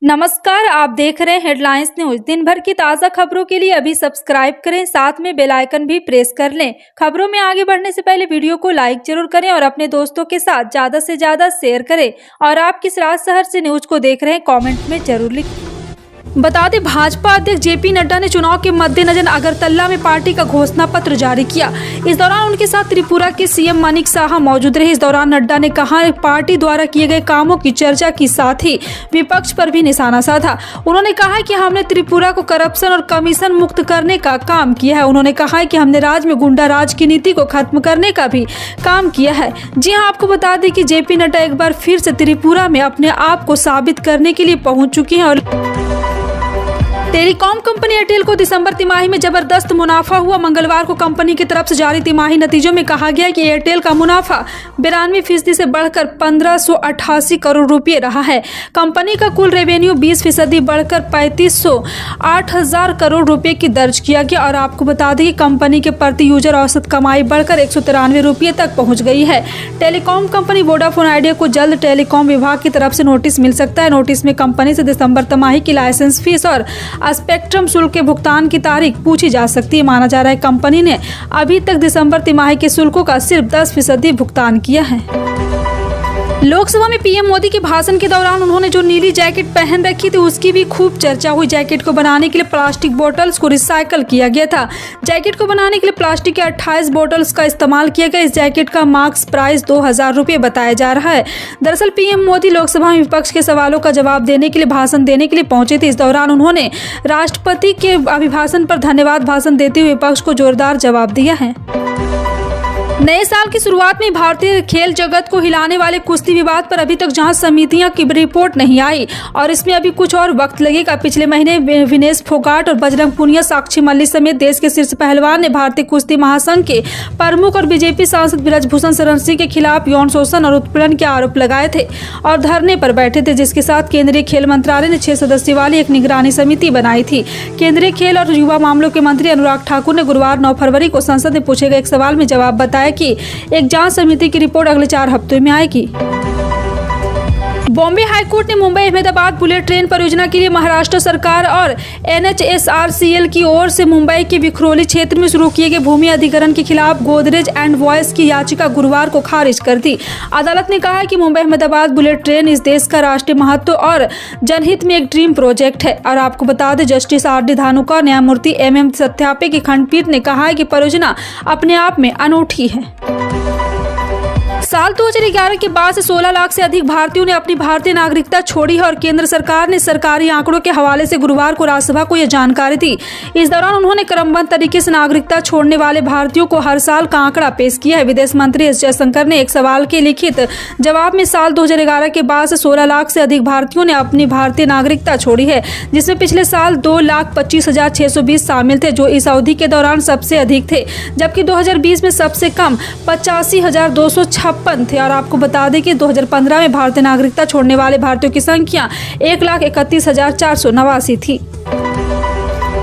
नमस्कार, आप देख रहे हैं हेडलाइंस न्यूज। दिन भर की ताज़ा खबरों के लिए अभी सब्सक्राइब करें, साथ में बेल आइकन भी प्रेस कर लें। खबरों में आगे बढ़ने से पहले वीडियो को लाइक जरूर करें और अपने दोस्तों के साथ ज़्यादा से ज़्यादा शेयर करें। और आप किस राज्य शहर से न्यूज को देख रहे हैं कमेंट में जरूर लिखें। बता दें, भाजपा अध्यक्ष जेपी नड्डा ने चुनाव के मद्देनजर अगरतला में पार्टी का घोषणा पत्र जारी किया। इस दौरान उनके साथ त्रिपुरा के सीएम मानिक साहा मौजूद रहे। इस दौरान नड्डा ने कहा, पार्टी द्वारा किए गए कामों की चर्चा की, साथ ही विपक्ष पर भी निशाना साधा। उन्होंने कहा कि हमने त्रिपुरा को करप्शन और कमीशन मुक्त करने का काम किया है। उन्होंने कहा कि हमने राज्य में गुंडा राज की नीति को खत्म करने का भी काम किया है। जी हां, आपको बता दें कि जेपी नड्डा एक बार फिर से त्रिपुरा में अपने आप को साबित करने के लिए पहुंच चुकी हैं। और टेलीकॉम कंपनी एयरटेल को दिसंबर तिमाही में जबरदस्त मुनाफा हुआ। मंगलवार को कंपनी की तरफ से जारी तिमाही नतीजों में कहा गया कि एयरटेल का मुनाफा 92% से बढ़कर 1588 करोड़ रुपए रहा है। कंपनी का कुल रेवेन्यू 20% बढ़कर 3508 करोड़ रुपए की दर्ज किया गया। और आपको बता दें कि कंपनी के प्रति यूजर औसत कमाई बढ़कर 193 रुपये तक पहुंच गई है। टेलीकॉम कंपनी वोडाफोन आइडिया को जल्द टेलीकॉम विभाग की तरफ से नोटिस मिल सकता है। नोटिस में कंपनी से दिसंबर तिमाही की लाइसेंस फीस और स्पेक्ट्रम शुल्क के भुगतान की तारीख पूछी जा सकती है। माना जा रहा है कंपनी ने अभी तक दिसंबर तिमाही के शुल्कों का सिर्फ 10% भुगतान किया है। लोकसभा में पीएम मोदी के भाषण के दौरान उन्होंने जो नीली जैकेट पहन रखी थी उसकी भी खूब चर्चा हुई। जैकेट को बनाने के लिए प्लास्टिक बोतल्स को रिसाइकल किया गया था। जैकेट को बनाने के लिए प्लास्टिक के 28 बोतल्स का इस्तेमाल किया गया। इस जैकेट का मार्क्स प्राइस 2000 रुपये बताया जा रहा है। दरअसल पीएम मोदी लोकसभा में विपक्ष के सवालों का जवाब देने के लिए भाषण देने के लिए पहुंचे थे। इस दौरान उन्होंने राष्ट्रपति के अभिभाषण पर धन्यवाद भाषण देते हुए विपक्ष को जोरदार जवाब दिया है। नए साल की शुरुआत में भारतीय खेल जगत को हिलाने वाले कुश्ती विवाद पर अभी तक जांच समितियां की रिपोर्ट नहीं आई और इसमें अभी कुछ और वक्त लगेगा। पिछले महीने विनेश फोगाट और बजरंग पुनिया, साक्षी मल्लिक समेत देश के शीर्ष पहलवान ने भारतीय कुश्ती महासंघ के प्रमुख और बीजेपी सांसद ब्रजभूषण शरण सिंह के खिलाफ यौन शोषण और उत्पीड़न के आरोप लगाए थे और धरने पर बैठे थे, जिसके साथ केंद्रीय खेल मंत्रालय ने 6 सदस्यों वाली एक निगरानी समिति बनाई थी। केंद्रीय खेल और युवा मामलों के मंत्री अनुराग ठाकुर ने गुरुवार 9 फरवरी को संसद में पूछे गए एक सवाल में जवाब बताया कि एक जांच समिति की रिपोर्ट अगले 4 हफ्तों में आएगी। बॉम्बे हाईकोर्ट ने मुंबई अहमदाबाद बुलेट ट्रेन परियोजना के लिए महाराष्ट्र सरकार और NHSRCL की ओर से मुंबई के विखरोली क्षेत्र में शुरू किए गए भूमि अधिग्रहण के खिलाफ गोदरेज एंड वॉयस की याचिका गुरुवार को खारिज कर दी। अदालत ने कहा कि मुंबई अहमदाबाद बुलेट ट्रेन इस देश का राष्ट्रीय महत्व और जनहित में एक ड्रीम प्रोजेक्ट है। और आपको बता दें, जस्टिस RD धानुका और न्यायमूर्ति MM सत्यापे की खंडपीठ ने कहा है कि परियोजना अपने आप में अनूठी है। साल 2011 के बाद से 16 लाख से अधिक भारतीयों ने अपनी भारतीय नागरिकता छोड़ी है और केंद्र सरकार ने सरकारी आंकड़ों के हवाले से गुरुवार को राज्यसभा को यह जानकारी दी। इस दौरान उन्होंने क्रमबद्ध तरीके से नागरिकता छोड़ने वाले भारतीयों को हर साल का आंकड़ा पेश किया है। विदेश मंत्री S जयशंकर ने एक सवाल के लिखित जवाब में साल 2011 के बाद से 16 लाख से अधिक भारतीयों ने अपनी भारतीय नागरिकता छोड़ी है, जिसमें पिछले साल 2,25,620 शामिल थे, जो इस अवधि के दौरान सबसे अधिक थे, जबकि 2020 में सबसे कम 85,256 थे। और आपको बता दें कि 2015 में भारतीय नागरिकता छोड़ने वाले भारतीयों की संख्या 1,31,489 थी।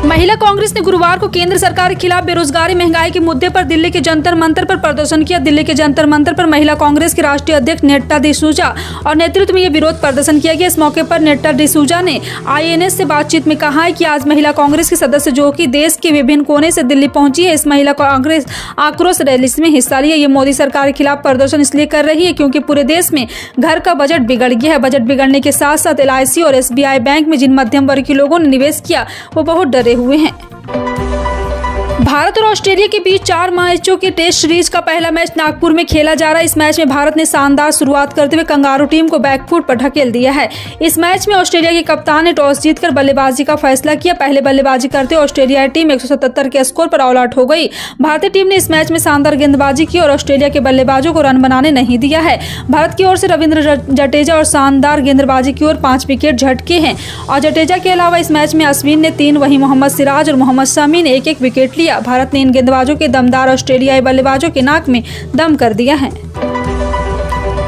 महिला कांग्रेस ने गुरुवार को केंद्र सरकार के खिलाफ बेरोजगारी महंगाई के मुद्दे पर दिल्ली के जंतर मंतर पर प्रदर्शन किया। दिल्ली के जंतर मंतर पर महिला कांग्रेस के राष्ट्रीय अध्यक्ष नेट्टा डिसूजा और नेतृत्व में यह विरोध प्रदर्शन किया गया। इस मौके पर नेट्टा डिसूजा ने INS से बातचीत में कहा है कि आज महिला कांग्रेस के सदस्य जो कि देश के विभिन्न कोने से दिल्ली पहुंची है, इस महिला कांग्रेस आक्रोश रैली में हिस्सा लिया। ये मोदी सरकार के खिलाफ प्रदर्शन इसलिए कर रही है क्योंकि पूरे देश में घर का बजट बिगड़ गया है। बजट बिगड़ने के साथ साथ LIC और SBI बैंक में जिन मध्यम वर्ग के लोगों ने निवेश किया वो बहुत डरे हुए हैं। भारत और ऑस्ट्रेलिया के बीच 4 मैचों के टेस्ट सीरीज का पहला मैच नागपुर में खेला जा रहा है। इस मैच में भारत ने शानदार शुरुआत करते हुए कंगारू टीम को बैकफुट पर ढकेल दिया है। इस मैच में ऑस्ट्रेलिया के कप्तान ने टॉस जीतकर बल्लेबाजी का फैसला किया। पहले बल्लेबाजी करते ऑस्ट्रेलियाई टीम 177 के स्कोर पर ऑल आउट हो गई। भारतीय टीम ने इस मैच में शानदार गेंदबाजी की और ऑस्ट्रेलिया के बल्लेबाजों को रन बनाने नहीं दिया है। भारत की ओर से रविंद्र जडेजा और शानदार गेंदबाजी की ओर 5 विकेट झटके हैं और जडेजा के अलावा इस मैच में अश्विन ने 3, वहीं मोहम्मद सिराज और मोहम्मद शमी ने 1-1 विकेट लिया। भारत ने इन गेंदबाजों के दमदार ऑस्ट्रेलियाई बल्लेबाजों के नाक में दम कर दिया है।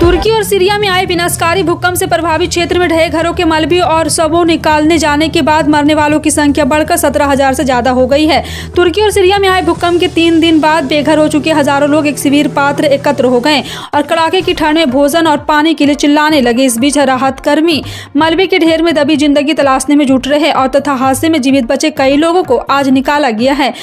तुर्की और सीरिया में आए विनाशकारी भूकंप से प्रभावित क्षेत्र में ढहे घरों के मलबे और शवों निकालने जाने के बाद मरने वालों की संख्या बढ़कर 17,000 से ज्यादा हो गई है। तुर्की और सीरिया में आए भूकंप के 3 दिन बाद बेघर हो चुके हजारों लोग एक शिविर पात्र एकत्र हो गए और कड़ाके की ठंड में भोजन और पानी के लिए चिल्लाने लगे। इस बीच राहत कर्मी मलबे के ढेर में दबी जिंदगी तलाशने में जुट रहे और तथा हादसे में जीवित बचे कई लोगों को आज निकाला गया है।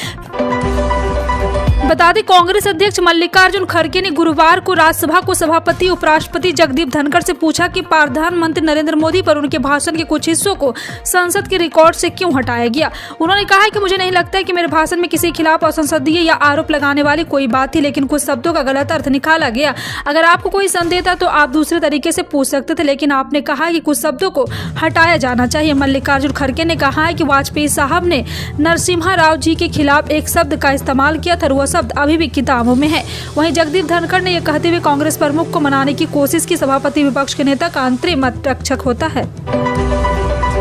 बता दें, कांग्रेस अध्यक्ष मल्लिकार्जुन खड़गे ने गुरुवार को राज्यसभा को सभापति उपराष्ट्रपति जगदीप धनखड़ से पूछा कि प्रधानमंत्री नरेंद्र मोदी पर उनके भाषण के कुछ हिस्सों को संसद के रिकॉर्ड से क्यों हटाया गया। उन्होंने कहा कि मुझे नहीं लगता है कि मेरे भाषण में किसी खिलाफ असंसदीय या आरोप लगाने वाली कोई बात थी, लेकिन कुछ शब्दों का गलत अर्थ निकाला गया। अगर आपको कोई संदेह था तो आप दूसरे तरीके से पूछ सकते थे, लेकिन आपने कहा कि कुछ शब्दों को हटाया जाना चाहिए। मल्लिकार्जुन खड़गे ने कहा है कि वाजपेयी साहब ने नरसिम्हा राव जी के खिलाफ एक शब्द का इस्तेमाल किया था, वह शब्द अभी भी किताबों में है। वहीं जगदीप धनखड़ ने यह कहते हुए कांग्रेस प्रमुख को मनाने की कोशिश की सभापति विपक्ष के नेता का अंतरिम रक्षक होता है।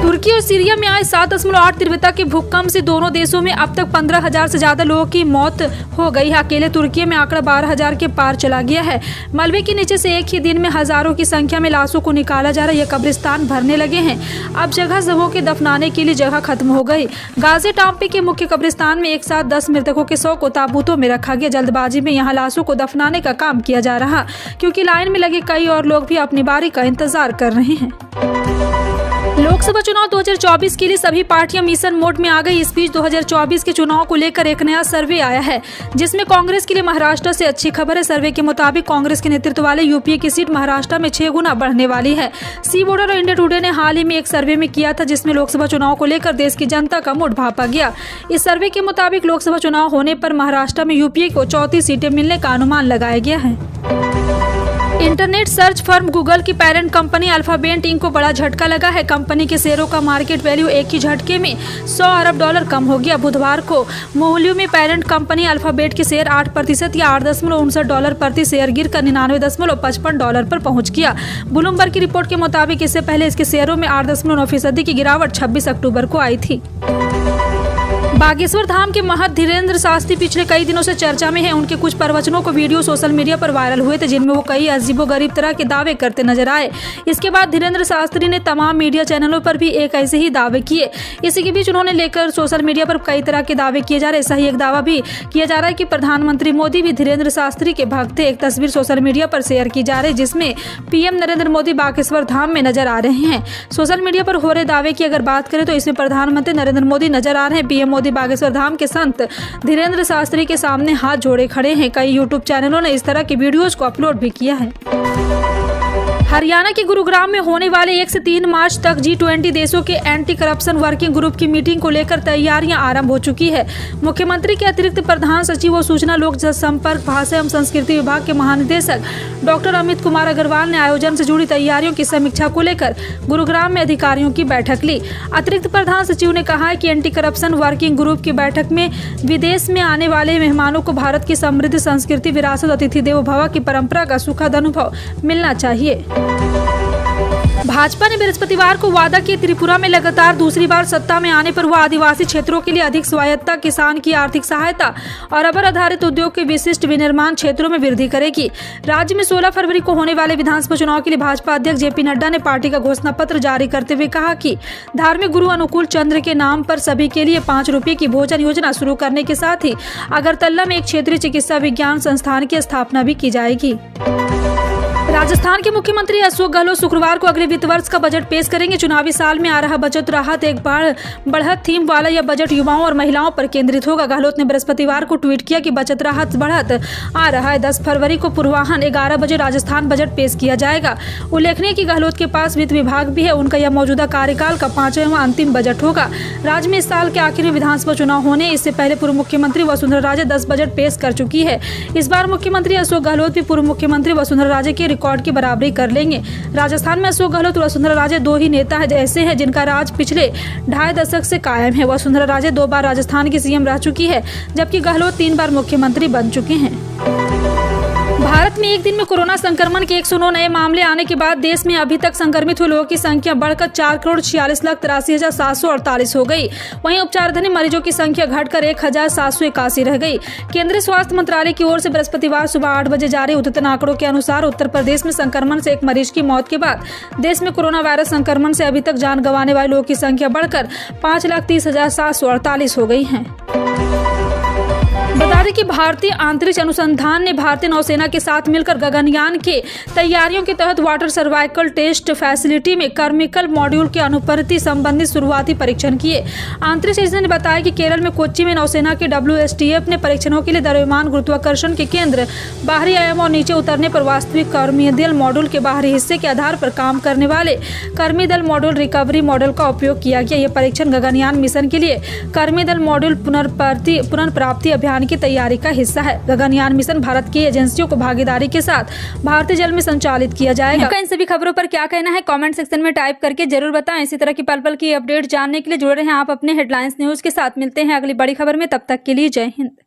तुर्की और सीरिया में आए 7.8 तीव्रता के भूकंप से दोनों देशों में अब तक 15,000 से ज्यादा लोगों की मौत हो गई है। अकेले तुर्की में आंकड़ा 12,000 के पार चला गया है। मलबे के नीचे से एक ही दिन में हजारों की संख्या में लाशों को निकाला जा रहा है। ये कब्रिस्तान भरने लगे हैं। अब जगह शवों के दफनाने के लिए जगह खत्म हो गई। गाजियान्तेप के मुख्य कब्रिस्तान में एक साथ 10 मृतकों के शव को ताबूतों में रखा गया। जल्दबाजी में यहाँ लाशों को दफनाने का काम किया जा रहा, क्योंकि लाइन में लगे कई और लोग भी अपनी बारी का इंतजार कर रहे हैं। लोकसभा चुनाव 2024 के लिए सभी पार्टियां मिशन मोड में आ गई। इस बीच 2024 के चुनाव को लेकर एक नया सर्वे आया है, जिसमें कांग्रेस के लिए महाराष्ट्र से अच्छी खबर है। सर्वे के मुताबिक कांग्रेस के नेतृत्व वाले यूपीए की सीट महाराष्ट्र में 6 गुना बढ़ने वाली है। सी बोर्डर और इंडिया टुडे ने हाल ही में एक सर्वे में किया था, जिसमें लोकसभा चुनाव को लेकर देश की जनता का मूड भांपा गया। इस सर्वे के मुताबिक लोकसभा चुनाव होने पर महाराष्ट्र में यूपीए को 34 सीटें मिलने का अनुमान लगाया गया है। इंटरनेट सर्च फर्म गूगल की पेरेंट कंपनी अल्फाबेट इंक को बड़ा झटका लगा है। कंपनी के शेयरों का मार्केट वैल्यू एक ही झटके में $100 अरब कम हो गया। बुधवार को मोहल्ले में पेरेंट कंपनी अल्फाबेट के शेयर 8% या $8.59 प्रति शेयर गिरकर $99.55 पर पहुंच गया। ब्लूमबर्ग की रिपोर्ट के मुताबिक इससे पहले इसके शेयरों में 8.9% की गिरावट 26 अक्टूबर को आई थी। बागेश्वर धाम के महंत धीरेन्द्र शास्त्री पिछले कई दिनों से चर्चा में हैं। उनके कुछ प्रवचनों को वीडियो सोशल मीडिया पर वायरल हुए थे, जिनमें वो कई अजीबोगरीब तरह के दावे करते नजर आए। इसके बाद धीरेन्द्र शास्त्री ने तमाम मीडिया चैनलों पर भी एक ऐसे ही दावे किए। इसी के बीच उन्होंने लेकर सोशल मीडिया पर कई तरह के दावे किए जा रहे हैं। ऐसा ही एक दावा भी किया जा रहा है कि प्रधानमंत्री मोदी भी धीरेन्द्र शास्त्री के भक्त थे। एक तस्वीर सोशल मीडिया पर शेयर की जा रही है, जिसमें पीएम नरेंद्र मोदी बागेश्वर धाम में नजर आ रहे हैं। सोशल मीडिया पर हो रहे दावे की अगर बात करें तो इसमें प्रधानमंत्री नरेंद्र मोदी नजर आ रहे हैं। पीएम मोदी बागेश्वर धाम के संत धीरेन्द्र शास्त्री के सामने हाथ जोड़े खड़े हैं। कई यूट्यूब चैनलों ने इस तरह के वीडियोज को अपलोड भी किया है। हरियाणा के गुरुग्राम में होने वाले 1 से 3 मार्च तक G20 देशों के एंटी करप्शन वर्किंग ग्रुप की मीटिंग को लेकर तैयारियां आरंभ हो चुकी है। मुख्यमंत्री के अतिरिक्त प्रधान सचिव और सूचना लोक संपर्क भाषा एवं संस्कृति विभाग के महानिदेशक डॉक्टर अमित कुमार अग्रवाल ने आयोजन से जुड़ी तैयारियों की समीक्षा को लेकर गुरुग्राम में अधिकारियों की बैठक ली। अतिरिक्त प्रधान सचिव ने कहा है कि एंटी करप्शन वर्किंग ग्रुप की बैठक में विदेश में आने वाले मेहमानों को भारत की समृद्ध संस्कृति, विरासत, अतिथि देवो भव की परंपरा का सुखद अनुभव मिलना चाहिए। भाजपा ने बृहस्पतिवार को वादा किया त्रिपुरा में लगातार दूसरी बार सत्ता में आने पर वह आदिवासी क्षेत्रों के लिए अधिक स्वायत्तता, किसान की आर्थिक सहायता और रबर आधारित उद्योग के विशिष्ट विनिर्माण क्षेत्रों में वृद्धि करेगी। राज्य में 16 फरवरी को होने वाले विधानसभा चुनाव के लिए भाजपा अध्यक्ष जेपी नड्डा ने पार्टी का घोषणा पत्र जारी करते हुए कहा कि धार्मिक गुरु अनुकूल चंद्र के नाम पर सभी के लिए 5 रुपये की भोजन योजना शुरू करने के साथ ही अगरतला में एक क्षेत्रीय चिकित्सा विज्ञान संस्थान की स्थापना भी की जाएगी। राजस्थान के मुख्यमंत्री अशोक गहलोत शुक्रवार को अगले वित्त वर्ष का बजट पेश करेंगे। चुनावी साल में आ रहा बजट राहत एक बढ़त थीम वाला यह बजट युवाओं और महिलाओं पर केंद्रित होगा। गहलोत ने बृहस्पतिवार को ट्वीट किया कि बचत राहत बढ़त आ रहा है। 10 फरवरी को पूर्वाह्न 11 बजे राजस्थान बजट पेश किया जाएगा। उल्लेखनीय कि गहलोत के पास वित्त विभाग भी है। उनका यह मौजूदा कार्यकाल का 5वां अंतिम बजट होगा। राज्य में इस साल के आखिर में विधानसभा चुनाव होने इससे पहले पूर्व मुख्यमंत्री वसुंधरा राजे 10 बजट पेश कर चुकी है। इस बार मुख्यमंत्री अशोक गहलोत भी पूर्व मुख्यमंत्री वसुंधरा राजे के रिकॉर्ड की बराबरी कर लेंगे। राजस्थान में अशोक गहलोत और वसुंधरा राजे 2 ही नेता ऐसे हैं जिनका राज पिछले 2.5 दशक से कायम है। वसुंधरा राजे 2 बार राजस्थान की सीएम रह चुकी है, जबकि गहलोत 3 बार मुख्यमंत्री बन चुके हैं। भारत भारत में एक दिन में कोरोना संक्रमण के 109 नए मामले आने के बाद देश में अभी तक संक्रमित हुए लोगों की संख्या बढ़कर 4,46,83,748 हो गई। वहीं उपचाराधीन मरीजों की संख्या घटकर 1,781 रह गई। केंद्रीय स्वास्थ्य मंत्रालय की ओर से बृहस्पतिवार सुबह 8 बजे जारी उद्यतन आंकड़ों के अनुसार उत्तर प्रदेश में संक्रमण से एक मरीज की मौत के बाद देश में कोरोना वायरस संक्रमण से अभी तक जान गंवाने वाले लोगों की संख्या बढ़कर 5,30,748 हो गई है। बता दें कि भारतीय अंतरिक्ष अनुसंधान ने भारतीय नौसेना के साथ मिलकर गगनयान के तैयारियों के तहत वाटर सर्वाइकल टेस्ट फैसिलिटी में कार्मिकल मॉड्यूल के अनुप्रति संबंधित शुरुआती परीक्षण किए। अंतरिक्ष एजेंसी ने बताया कि केरल में कोच्चि में नौसेना के WSTF ने परीक्षणों के लिए द्रव्यमान गुरुत्वाकर्षण के केंद्र, बाहरी आयाम और नीचे उतरने पर वास्तविक कर्मीदल मॉड्यूल के बाहरी हिस्से के आधार पर काम करने वाले कर्मीदल मॉड्यूल रिकवरी मॉडल का उपयोग किया गया। यह परीक्षण गगनयान मिशन के लिए कर्मीदल मॉड्यूल पुनर्प्राप्ति अभियान की तैयारी का हिस्सा है। गगनयान मिशन भारत की एजेंसियों को भागीदारी के साथ भारतीय जल में संचालित किया जाएगा। आपका इन सभी खबरों पर क्या कहना है कमेंट सेक्शन में टाइप करके जरूर बताएं। इसी तरह की पल पल की अपडेट जानने के लिए जुड़े रहें आप अपने हेडलाइंस न्यूज के साथ। मिलते हैं अगली बड़ी खबर में, तब तक के लिए जय हिंद।